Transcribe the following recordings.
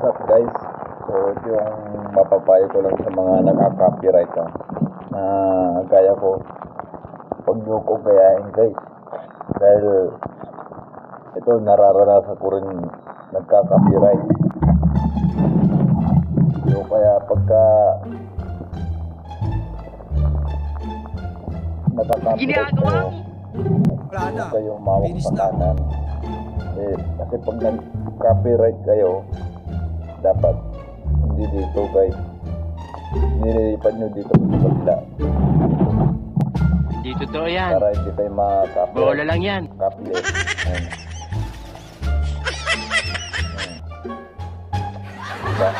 up guys? So ito yung mapapayo ko lang sa mga nagka-copyright na gaya ko. Huwag nyo ko gayahin guys, dahil ito nararanasan ko rin nagka-copyright. So kaya pagka nagka-copyright kayo, huwag kayong mawak sa kanan. Kasi pag nag-copyright kayo, dapat hindi dito guys, nililipat nyo dito sa kabila. Hindi totoo yan. Para hindi kayo ma-copyright. Bola lang yan. Copyright. Diba?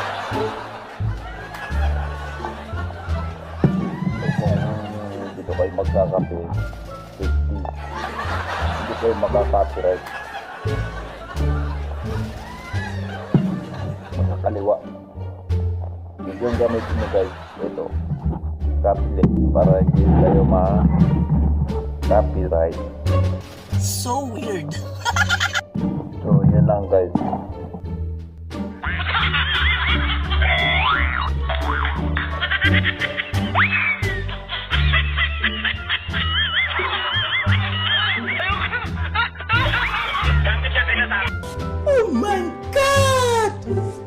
Kung dito kayo magkakape, 50. Hindi kayo magka-copyright. Kaliwa. Yung gamit mo guys, ito copyright, para hindi kayo ma-copyright. So weird. So yun lang guys. Oh my God!